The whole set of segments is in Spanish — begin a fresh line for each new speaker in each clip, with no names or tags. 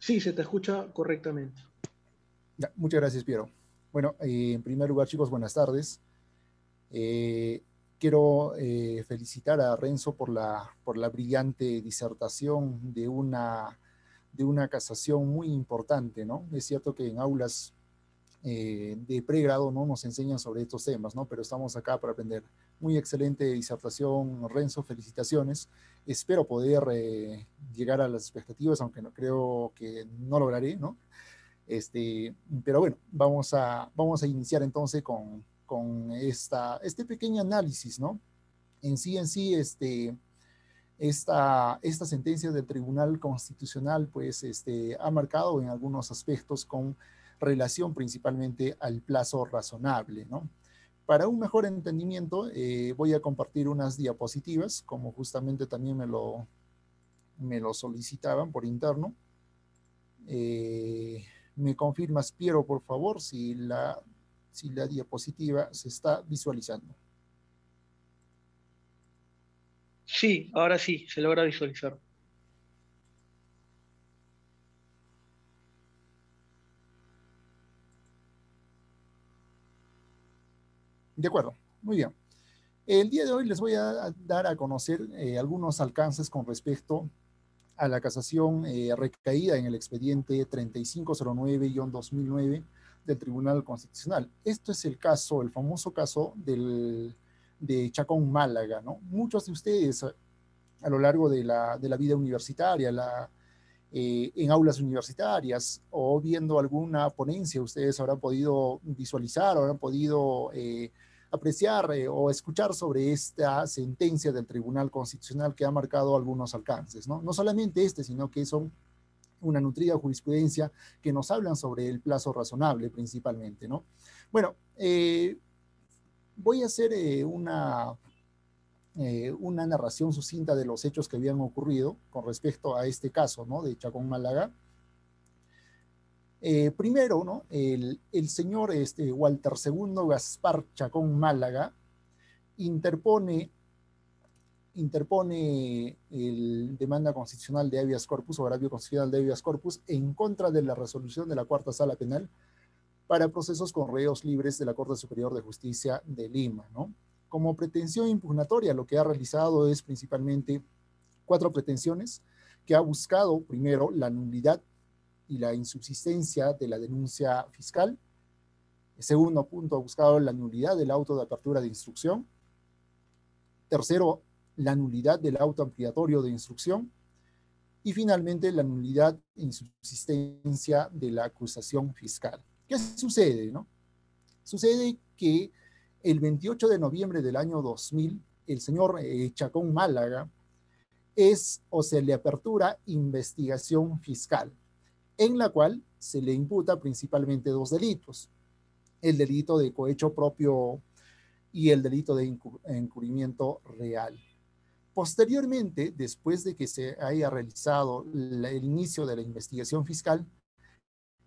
Sí, se te escucha correctamente.
Ya, muchas gracias, Piero. Bueno, en primer lugar, chicos, buenas tardes. Eh, quiero felicitar a Renzo por la brillante disertación de una casación muy importante, ¿no? Es cierto que en aulas de pregrado no nos enseñan sobre estos temas, ¿no? Pero estamos acá para aprender. Muy excelente disertación, Renzo, felicitaciones. Espero poder llegar a las expectativas, aunque no creo que no lograré, ¿no? Este, pero bueno, vamos a iniciar entonces con este pequeño análisis, ¿no? En sí, esta sentencia del Tribunal Constitucional, pues, ha marcado en algunos aspectos con relación principalmente al plazo razonable, ¿no? Para un mejor entendimiento, voy a compartir unas diapositivas, como justamente también me lo solicitaban por interno. Eh, ¿Me confirmas, Piero, por favor, si la diapositiva se está visualizando?
Sí, ahora sí, se logra visualizar.
De acuerdo, muy bien. El día de hoy les voy a dar a conocer algunos alcances con respecto a la casación recaída en el expediente 3509-2009 del Tribunal Constitucional. Esto es el caso, el famoso caso de Chacón Málaga, ¿no? Muchos de ustedes a lo largo de la vida universitaria, en aulas universitarias o viendo alguna ponencia, ustedes habrán podido visualizar, habrán podido apreciar o escuchar sobre esta sentencia del Tribunal Constitucional que ha marcado algunos alcances, ¿no? No solamente sino que son una nutrida jurisprudencia que nos hablan sobre el plazo razonable principalmente, ¿no? Bueno, voy a hacer una narración sucinta de los hechos que habían ocurrido con respecto a este caso, ¿no? De Chacón Málaga. Primero, ¿no? El señor Walter Segundo Gaspar Chacón Málaga interpone el demanda constitucional de habeas corpus o agravio constitucional de habeas corpus en contra de la resolución de la Cuarta Sala Penal para procesos con reos libres de la Corte Superior de Justicia de Lima, ¿no? Como pretensión impugnatoria, lo que ha realizado es principalmente cuatro pretensiones que ha buscado primero la nulidad y la insubsistencia de la denuncia fiscal. El segundo punto, ha buscado la nulidad del auto de apertura de instrucción. Tercero, la nulidad del auto ampliatorio de instrucción. Y finalmente, la nulidad e insubsistencia de la acusación fiscal. ¿Qué sucede, no? Sucede que el 28 de noviembre del año 2000, el señor Chacón Málaga es o se le apertura investigación fiscal, en la cual se le imputa principalmente dos delitos: el delito de cohecho propio y el delito de encubrimiento real. Posteriormente, después de que se haya realizado el inicio de la investigación fiscal,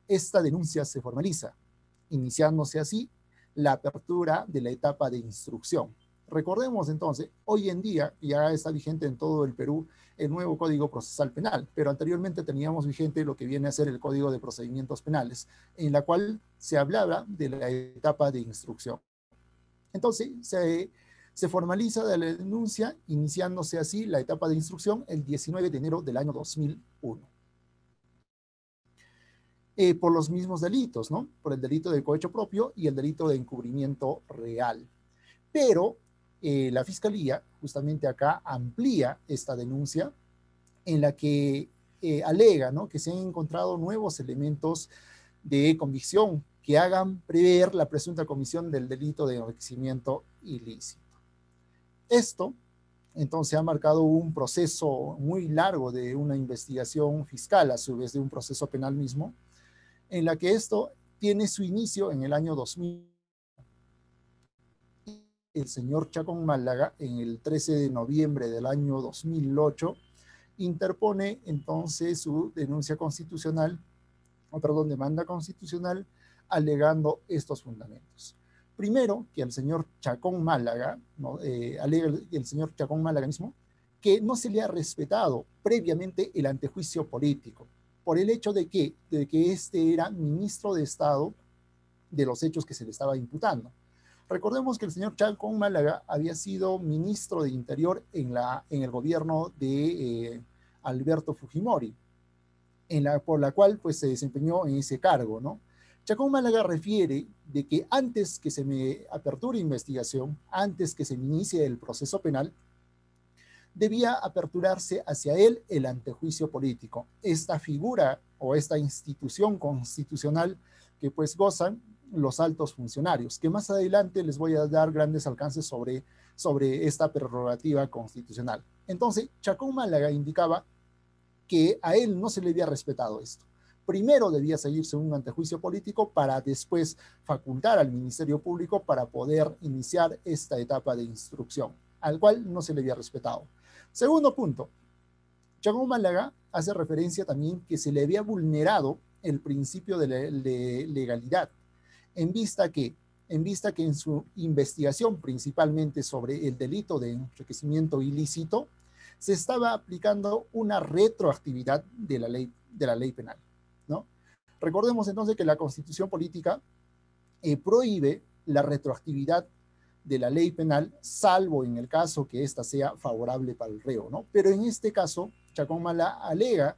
esta denuncia se formaliza, iniciándose así la apertura de la etapa de instrucción. Recordemos entonces, hoy en día ya está vigente en todo el Perú el nuevo Código Procesal Penal, pero anteriormente teníamos vigente lo que viene a ser el Código de Procedimientos Penales, en la cual se hablaba de la etapa de instrucción. Entonces, se formaliza la denuncia, iniciándose así la etapa de instrucción el 19 de enero del año 2001. Por los mismos delitos, ¿no? Por el delito de cohecho propio y el delito de encubrimiento real. Pero la Fiscalía justamente acá amplía esta denuncia en la que alega, ¿no?, que se han encontrado nuevos elementos de convicción que hagan prever la presunta comisión del delito de enriquecimiento ilícito. Esto, entonces, ha marcado un proceso muy largo de una investigación fiscal, a su vez de un proceso penal mismo, en la que esto tiene su inicio en el año 2000. El señor Chacón Málaga, en el 13 de noviembre del año 2008, interpone entonces su denuncia constitucional, o perdón, demanda constitucional, alegando estos fundamentos. Primero, que el señor Chacón Málaga, ¿no?, alega el señor Chacón Málaga mismo, que no se le ha respetado previamente el antejuicio político. por el hecho de que este era ministro de Estado de los hechos que se le estaba imputando. Recordemos que el señor Chacón Málaga había sido ministro de Interior en el gobierno de Alberto Fujimori, por la cual pues se desempeñó en ese cargo, ¿no? Chacón Málaga refiere de que antes que se me aperture investigación, antes que se me inicie el proceso penal, debía aperturarse hacia él el antejuicio político. Esta figura o esta institución constitucional que pues gozan los altos funcionarios, que más adelante les voy a dar grandes alcances sobre esta prerrogativa constitucional. Entonces, Chacón Málaga indicaba que a él no se le había respetado esto. Primero debía seguirse un antejuicio político para después facultar al Ministerio Público para poder iniciar esta etapa de instrucción, al cual no se le había respetado. Segundo punto, Chacón Málaga hace referencia también que se le había vulnerado el principio de legalidad, en vista que en su investigación principalmente sobre el delito de enriquecimiento ilícito, se estaba aplicando una retroactividad de la ley penal, ¿no? Recordemos entonces que la Constitución Política prohíbe la retroactividad de la ley penal, salvo en el caso que ésta sea favorable para el reo, ¿no? Pero en este caso, Chacón Málaga alega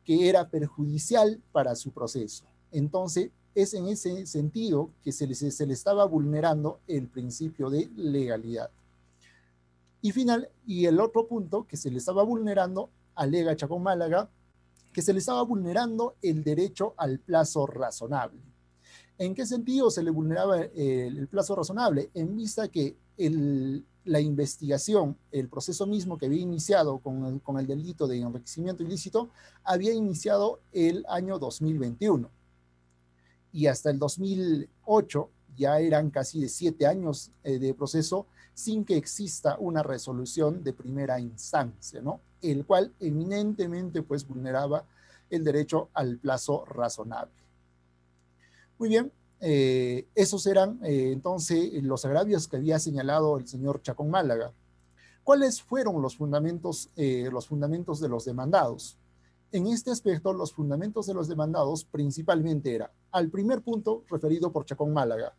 que era perjudicial para su proceso. Entonces, es en ese sentido que se le estaba vulnerando el principio de legalidad. Y el otro punto que se le estaba vulnerando, alega Chacón Málaga, que se le estaba vulnerando el derecho al plazo razonable. ¿En qué sentido se le vulneraba el plazo razonable? En vista que la investigación, el proceso mismo que había iniciado con el delito de enriquecimiento ilícito, había iniciado el año 2021. Y hasta el 2008 ya eran casi de 7 años de proceso sin que exista una resolución de primera instancia, ¿no? El cual eminentemente pues vulneraba el derecho al plazo razonable. Muy bien, esos eran entonces los agravios que había señalado el señor Chacón Málaga. ¿Cuáles fueron los fundamentos de los demandados? En este aspecto, los fundamentos de los demandados principalmente era, al primer punto referido por Chacón Málaga,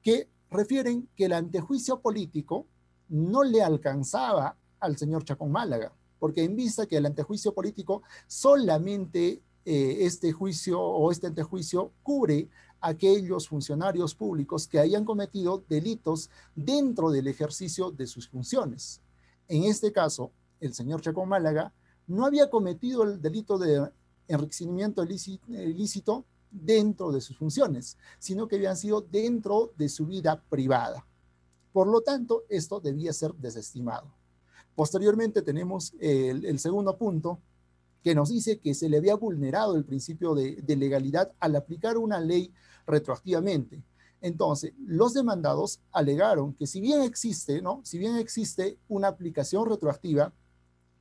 que refieren que el antejuicio político no le alcanzaba al señor Chacón Málaga, porque en vista que el antejuicio político solamente este juicio o este antejuicio cubre a aquellos funcionarios públicos que hayan cometido delitos dentro del ejercicio de sus funciones. En este caso, el señor Chacón Málaga no había cometido el delito de enriquecimiento ilícito dentro de sus funciones, sino que habían sido dentro de su vida privada. Por lo tanto, esto debía ser desestimado. Posteriormente tenemos el segundo punto, que nos dice que se le había vulnerado el principio de legalidad al aplicar una ley retroactivamente. Entonces, los demandados alegaron que si bien existe una aplicación retroactiva,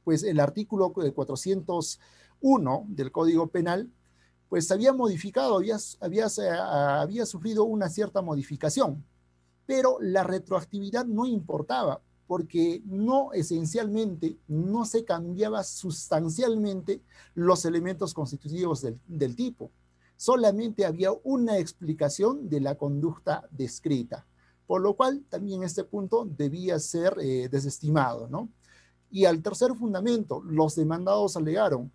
pues el artículo 401 del Código Penal pues había modificado, había sufrido una cierta modificación, pero la retroactividad no importaba, porque esencialmente no se cambiaba sustancialmente los elementos constitutivos del tipo. Solamente había una explicación de la conducta descrita, por lo cual también este punto debía ser desestimado, ¿no? Y al tercer fundamento, los demandados alegaron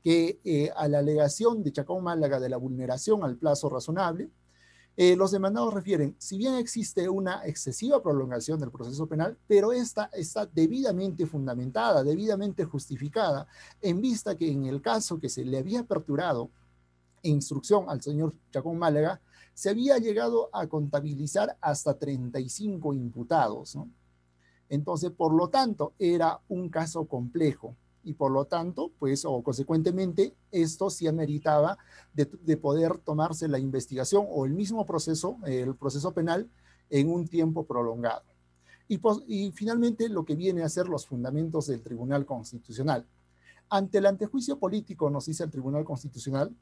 que a la alegación de Chacón Málaga de la vulneración al plazo razonable, los demandados refieren, si bien existe una excesiva prolongación del proceso penal, pero esta está debidamente fundamentada, debidamente justificada, en vista que en el caso que se le había aperturado instrucción al señor Chacón Málaga, se había llegado a contabilizar hasta 35 imputados, ¿no? Entonces, por lo tanto, era un caso complejo y por lo tanto, pues, o consecuentemente, esto sí ameritaba de poder tomarse la investigación o el mismo proceso, el proceso penal, en un tiempo prolongado. Y finalmente, lo que viene a ser los fundamentos del Tribunal Constitucional. Ante el antejuicio político, nos dice el Tribunal Constitucional,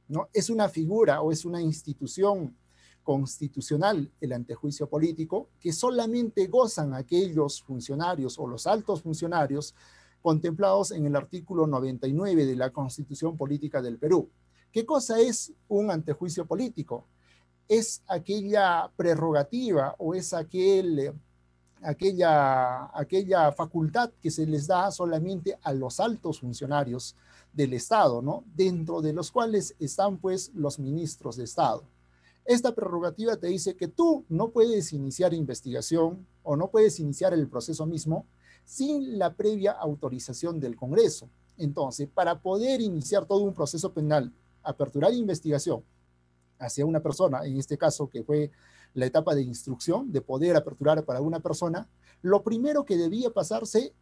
¿no? Es una figura o es una institución constitucional el antejuicio político que solamente gozan aquellos funcionarios o los altos funcionarios contemplados en el artículo 99 de la Constitución Política del Perú. ¿Qué cosa es un antejuicio político? Es aquella prerrogativa o es aquella facultad que se les da solamente a los altos funcionarios del Estado, ¿no? Dentro de los cuales están pues los ministros de Estado. Esta prerrogativa te dice que tú no puedes iniciar investigación o no puedes iniciar el proceso mismo sin la previa autorización del Congreso. Entonces, para poder iniciar todo un proceso penal, aperturar investigación hacia una persona, en este caso que fue la etapa de instrucción, de poder aperturar para una persona, lo primero que debía pasarse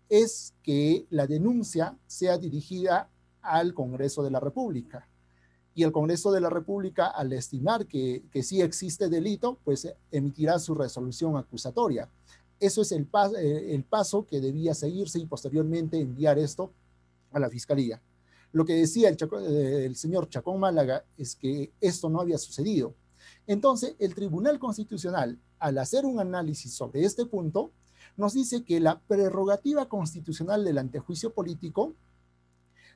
es que la denuncia sea dirigida al Congreso de la República. Y el Congreso de la República, al estimar que sí existe delito, pues emitirá su resolución acusatoria. Eso es el paso que debía seguirse y posteriormente enviar esto a la Fiscalía. Lo que decía el señor Chacón Málaga es que esto no había sucedido. Entonces, el Tribunal Constitucional, al hacer un análisis sobre este punto, nos dice que la prerrogativa constitucional del antejuicio político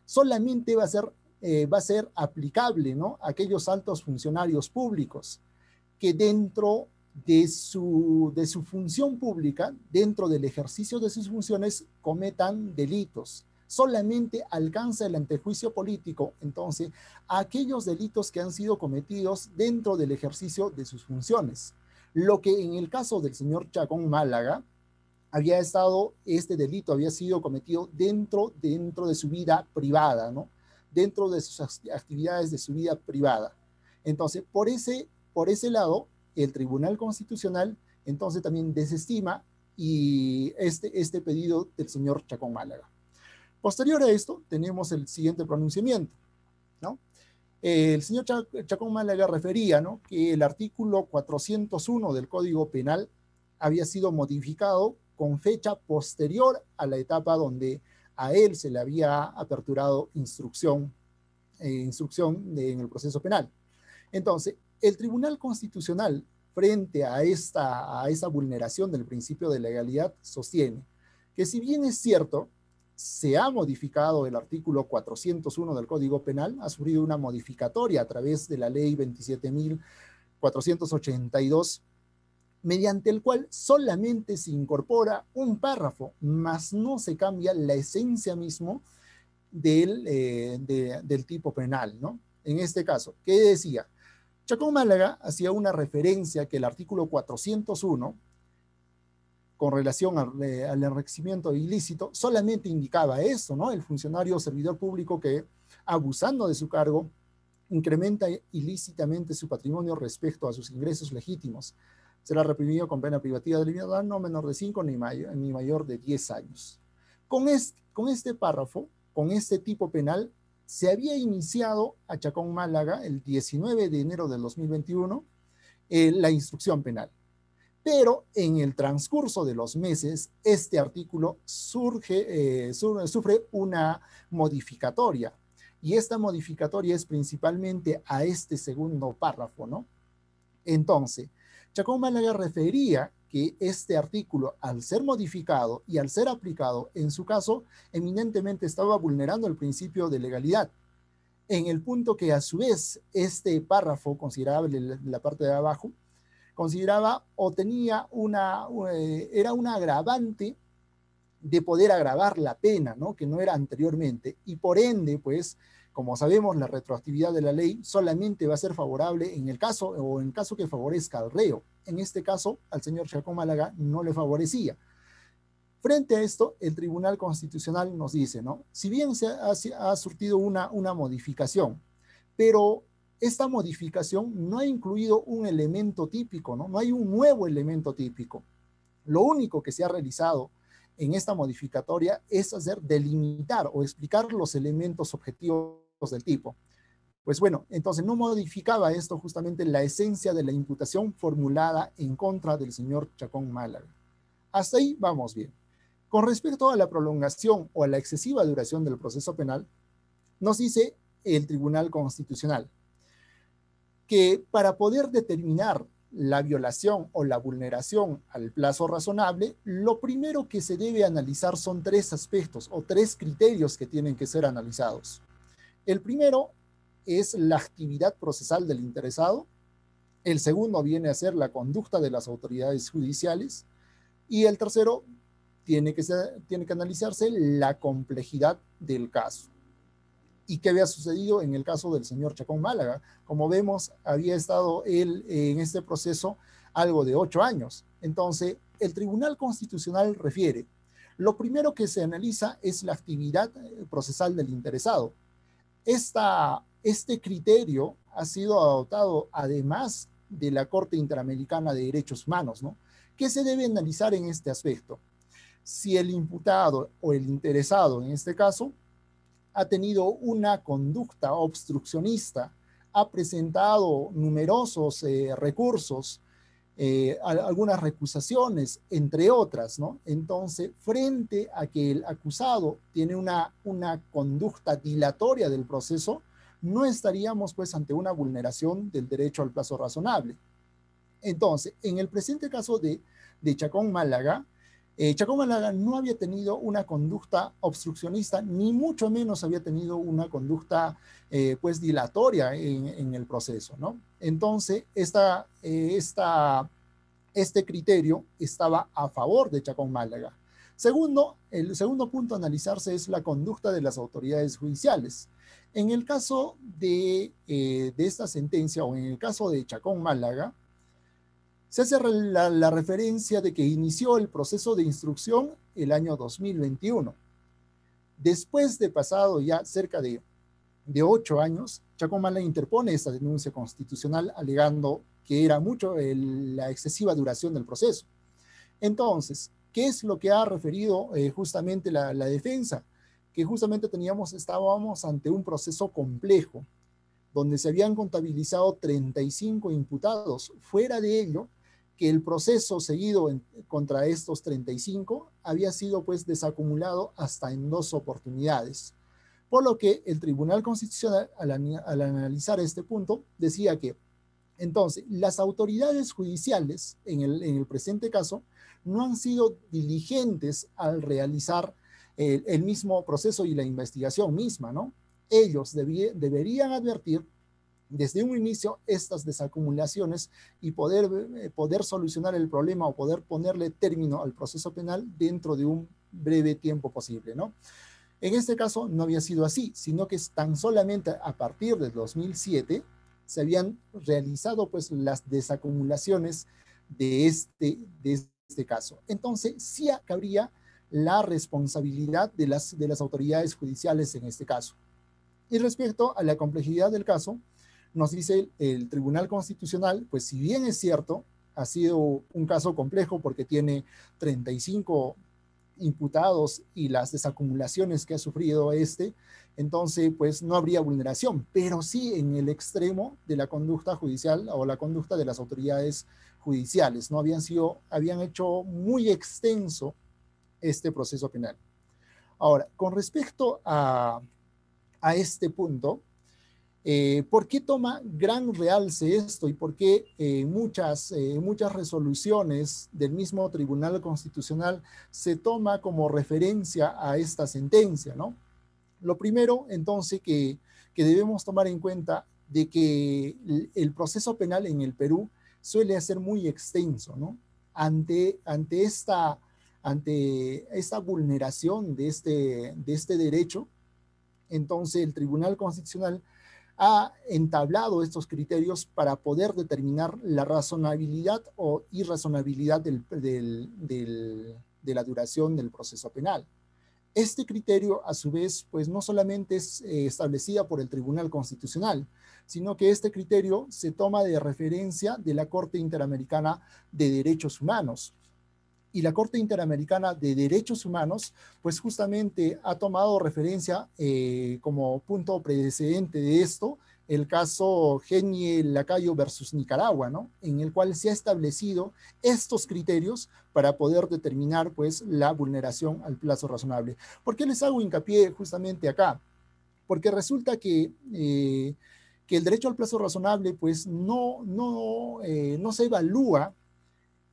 solamente va a ser aplicable, ¿no?, a aquellos altos funcionarios públicos que dentro de su función pública, dentro del ejercicio de sus funciones, cometan delitos. Solamente alcanza el antejuicio político, entonces, a aquellos delitos que han sido cometidos dentro del ejercicio de sus funciones. Lo que en el caso del señor Chacón Málaga, este delito había sido cometido dentro de su vida privada, ¿no? Dentro de sus actividades de su vida privada. Entonces, por ese lado, el Tribunal Constitucional entonces también desestima este pedido del señor Chacón Málaga. Posterior a esto, tenemos el siguiente pronunciamiento, ¿no? El señor Chacón Málaga refería, ¿no?, que el artículo 401 del Código Penal había sido modificado con fecha posterior a la etapa donde a él se le había aperturado instrucción en el proceso penal. Entonces, el Tribunal Constitucional, frente a esa vulneración del principio de legalidad, sostiene que si bien es cierto, se ha modificado el artículo 401 del Código Penal, ha sufrido una modificatoria a través de la ley 27.482, mediante el cual solamente se incorpora un párrafo, mas no se cambia la esencia mismo del tipo penal, ¿no? En este caso, ¿qué decía? Chacón Málaga hacía una referencia que el artículo 401, con relación al enriquecimiento ilícito, solamente indicaba esto, ¿no? El funcionario o servidor público que, abusando de su cargo, incrementa ilícitamente su patrimonio respecto a sus ingresos legítimos, será reprimido con pena privativa de libertad no menor de 5 ni mayor de 10 años. Con este párrafo, con este tipo penal, se había iniciado a Chacón Málaga el 19 de enero del 2021 la instrucción penal. Pero en el transcurso de los meses, este artículo sufre una modificatoria. Y esta modificatoria es principalmente a este segundo párrafo, ¿no? Entonces, Chacón Málaga refería que este artículo, al ser modificado y al ser aplicado, en su caso, eminentemente estaba vulnerando el principio de legalidad, en el punto que a su vez este párrafo, considerable la parte de abajo, consideraba o tenía era una agravante de poder agravar la pena, ¿no?, que no era anteriormente, y por ende, pues, como sabemos, la retroactividad de la ley solamente va a ser favorable en caso que favorezca al reo. En este caso, al señor Chacón Málaga no le favorecía. Frente a esto, el Tribunal Constitucional nos dice, ¿no?, si bien se ha surtido una modificación, pero esta modificación no ha incluido un elemento típico, ¿no? No hay un nuevo elemento típico. Lo único que se ha realizado en esta modificatoria es delimitar o explicar los elementos objetivos del tipo. Pues bueno, entonces no modificaba esto justamente la esencia de la imputación formulada en contra del señor Chacón Málaga. Hasta ahí vamos bien. Con respecto a la prolongación o a la excesiva duración del proceso penal, nos dice el Tribunal Constitucional que para poder determinar la violación o la vulneración al plazo razonable, lo primero que se debe analizar son tres aspectos o tres criterios que tienen que ser analizados. El primero es la actividad procesal del interesado. El segundo viene a ser la conducta de las autoridades judiciales. Y el tercero tiene que analizarse la complejidad del caso. ¿Y qué había sucedido en el caso del señor Chacón Málaga? Como vemos, había estado él en este proceso algo de 8 años. Entonces, el Tribunal Constitucional refiere, lo primero que se analiza es la actividad procesal del interesado. Este criterio ha sido adoptado además de la Corte Interamericana de Derechos Humanos, ¿no? ¿Qué se debe analizar en este aspecto? Si el imputado o el interesado, en este caso, ha tenido una conducta obstruccionista, ha presentado numerosos recursos, algunas recusaciones, entre otras, ¿no? Entonces, frente a que el acusado tiene una conducta dilatoria del proceso, no estaríamos pues ante una vulneración del derecho al plazo razonable. Entonces, en el presente caso de Chacón Málaga, Chacón Málaga no había tenido una conducta obstruccionista, ni mucho menos había tenido una conducta pues dilatoria en el proceso, ¿no? Entonces, este criterio estaba a favor de Chacón Málaga. El segundo punto a analizarse es la conducta de las autoridades judiciales. En el caso de esta sentencia, o en el caso de Chacón Málaga, se hace la referencia de que inició el proceso de instrucción el año 2021. Después de pasado ya cerca de 8 años, Chacón Málaga interpone esta denuncia constitucional alegando que era mucho la excesiva duración del proceso. Entonces, ¿qué es lo que ha referido justamente la defensa? Que justamente estábamos ante un proceso complejo, donde se habían contabilizado 35 imputados. Fuera de ello, que el proceso seguido contra estos 35 había sido pues desacumulado hasta en 2 oportunidades. Por lo que el Tribunal Constitucional, al analizar este punto, decía que entonces las autoridades judiciales, en el presente caso, no han sido diligentes al realizar el mismo proceso y la investigación misma, ¿no? Ellos deberían advertir desde un inicio estas desacumulaciones y poder solucionar el problema o poder ponerle término al proceso penal dentro de un breve tiempo posible, ¿no? En este caso no había sido así, sino que tan solamente a partir del 2007 se habían realizado pues las desacumulaciones de este caso. Entonces sí cabría la responsabilidad de las autoridades judiciales en este caso. Y respecto a la complejidad del caso, nos dice el Tribunal Constitucional, pues si bien es cierto, ha sido un caso complejo porque tiene 35 imputados y las desacumulaciones que ha sufrido entonces pues no habría vulneración, pero sí en el extremo de la conducta judicial o la conducta de las autoridades judiciales, ¿no? Habían hecho muy extenso este proceso penal. Ahora, con respecto a este punto, ¿por qué toma gran realce esto y por qué muchas resoluciones del mismo Tribunal Constitucional se toma como referencia a esta sentencia, ¿no? Lo primero, entonces, que debemos tomar en cuenta de que el proceso penal en el Perú suele ser muy extenso, ¿no? Ante esta vulneración de este derecho, entonces el Tribunal Constitucional ha entablado estos criterios para poder determinar la razonabilidad o irrazonabilidad de la duración del proceso penal. Este criterio, a su vez, pues no solamente es establecida por el Tribunal Constitucional, sino que este criterio se toma de referencia de la Corte Interamericana de Derechos Humanos. Y la Corte Interamericana de Derechos Humanos, pues justamente ha tomado referencia como punto precedente de esto, el caso Genie Lacayo versus Nicaragua, ¿no? En el cual se ha establecido estos criterios para poder determinar, pues, la vulneración al plazo razonable. ¿Por qué les hago hincapié justamente acá? Porque resulta que que el derecho al plazo razonable pues no se evalúa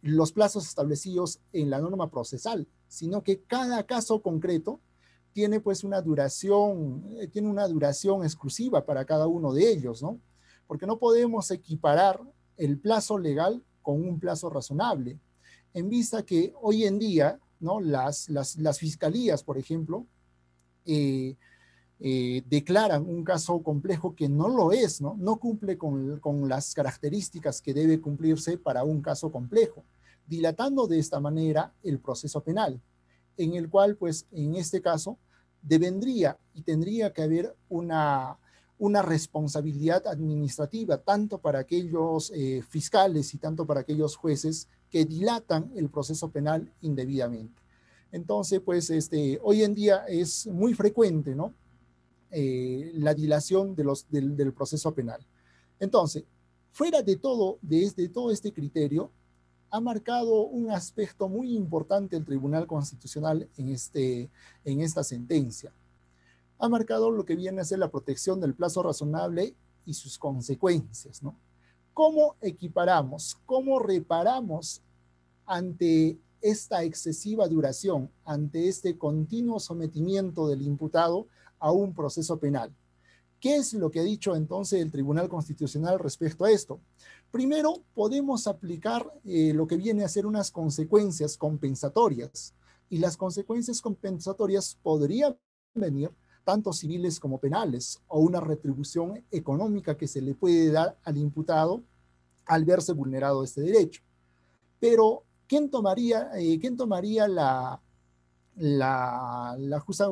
los plazos establecidos en la norma procesal, sino que cada caso concreto tiene pues tiene una duración exclusiva para cada uno de ellos, ¿no? Porque no podemos equiparar el plazo legal con un plazo razonable, en vista que hoy en día, ¿no? Las fiscalías, por ejemplo, declaran un caso complejo que no lo es, ¿no? No cumple con las características que debe cumplirse para un caso complejo, dilatando de esta manera el proceso penal, en el cual, pues, en este caso, devendría y tendría que haber una responsabilidad administrativa, tanto para aquellos fiscales y tanto para aquellos jueces que dilatan el proceso penal indebidamente. Entonces, pues, hoy en día es muy frecuente, ¿no? La dilación del proceso penal. Entonces, fuera de todo este criterio, ha marcado un aspecto muy importante el Tribunal Constitucional en esta sentencia. Ha marcado lo que viene a ser la protección del plazo razonable y sus consecuencias, ¿no? ¿Cómo equiparamos, cómo reparamos ante esta excesiva duración, ante este continuo sometimiento del imputado a un proceso penal? ¿Qué es lo que ha dicho entonces el Tribunal Constitucional respecto a esto? Primero, podemos aplicar lo que viene a ser unas consecuencias compensatorias, y las consecuencias compensatorias podrían venir tanto civiles como penales, o una retribución económica que se le puede dar al imputado al verse vulnerado este derecho. Pero, ¿quién tomaría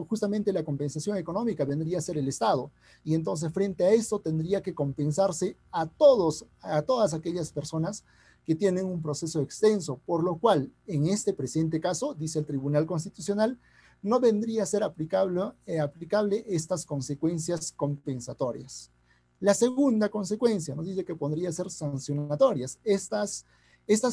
justamente la compensación económica? Vendría a ser el Estado, y entonces frente a esto tendría que compensarse a todas aquellas personas que tienen un proceso extenso, por lo cual en este presente caso, dice el Tribunal Constitucional, no vendría a ser aplicable estas consecuencias compensatorias. La segunda consecuencia nos dice que podría ser sancionatorias. Estas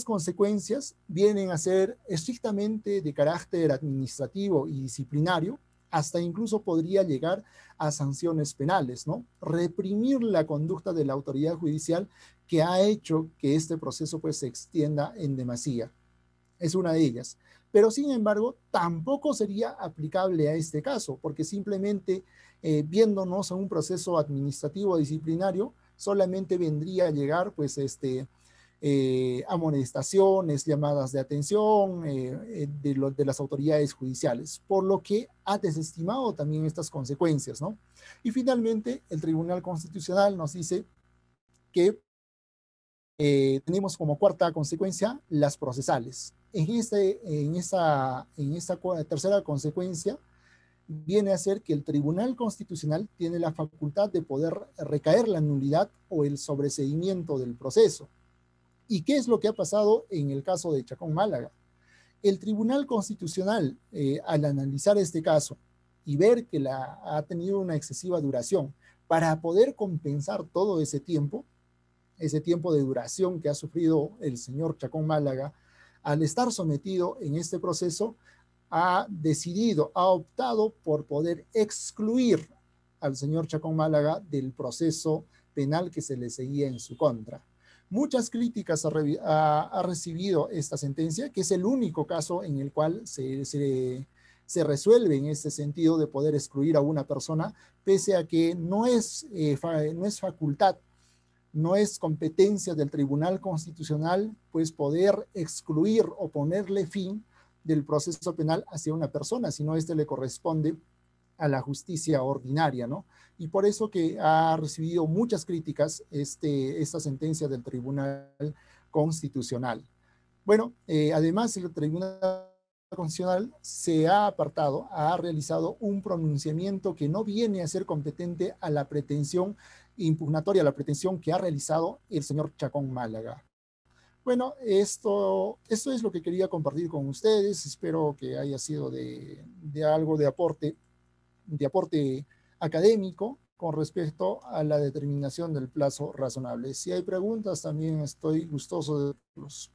consecuencias vienen a ser estrictamente de carácter administrativo y disciplinario, hasta incluso podría llegar a sanciones penales, ¿no? Reprimir la conducta de la autoridad judicial que ha hecho que este proceso pues se extienda en demasía. Es una de ellas. Pero sin embargo, tampoco sería aplicable a este caso, porque simplemente viéndonos en un proceso administrativo disciplinario, solamente vendría a llegar pues amonestaciones, llamadas de atención de las autoridades judiciales, por lo que ha desestimado también estas consecuencias, ¿no? Y finalmente, el Tribunal Constitucional nos dice que tenemos como cuarta consecuencia las procesales. En esta tercera consecuencia viene a ser que el Tribunal Constitucional tiene la facultad de poder recaer la nulidad o el sobreseimiento del proceso. ¿Y qué es lo que ha pasado en el caso de Chacón Málaga? El Tribunal Constitucional, al analizar este caso y ver que ha tenido una excesiva duración, para poder compensar todo ese tiempo de duración que ha sufrido el señor Chacón Málaga, al estar sometido en este proceso, ha optado por poder excluir al señor Chacón Málaga del proceso penal que se le seguía en su contra. Muchas críticas ha recibido esta sentencia, que es el único caso en el cual se resuelve en este sentido de poder excluir a una persona, pese a que no es facultad, no es competencia del Tribunal Constitucional, pues poder excluir o ponerle fin del proceso penal hacia una persona, sino le corresponde a la justicia ordinaria, ¿no? Y por eso que ha recibido muchas críticas esta sentencia del Tribunal Constitucional. Bueno, además el Tribunal Constitucional se ha apartado, ha realizado un pronunciamiento que no viene a ser competente a la pretensión impugnatoria, la pretensión que ha realizado el señor Chacón Málaga. Bueno, esto es lo que quería compartir con ustedes. Espero que haya sido de algo de aporte académico con respecto a la determinación del plazo razonable. Si hay preguntas, también estoy gustoso de verlos.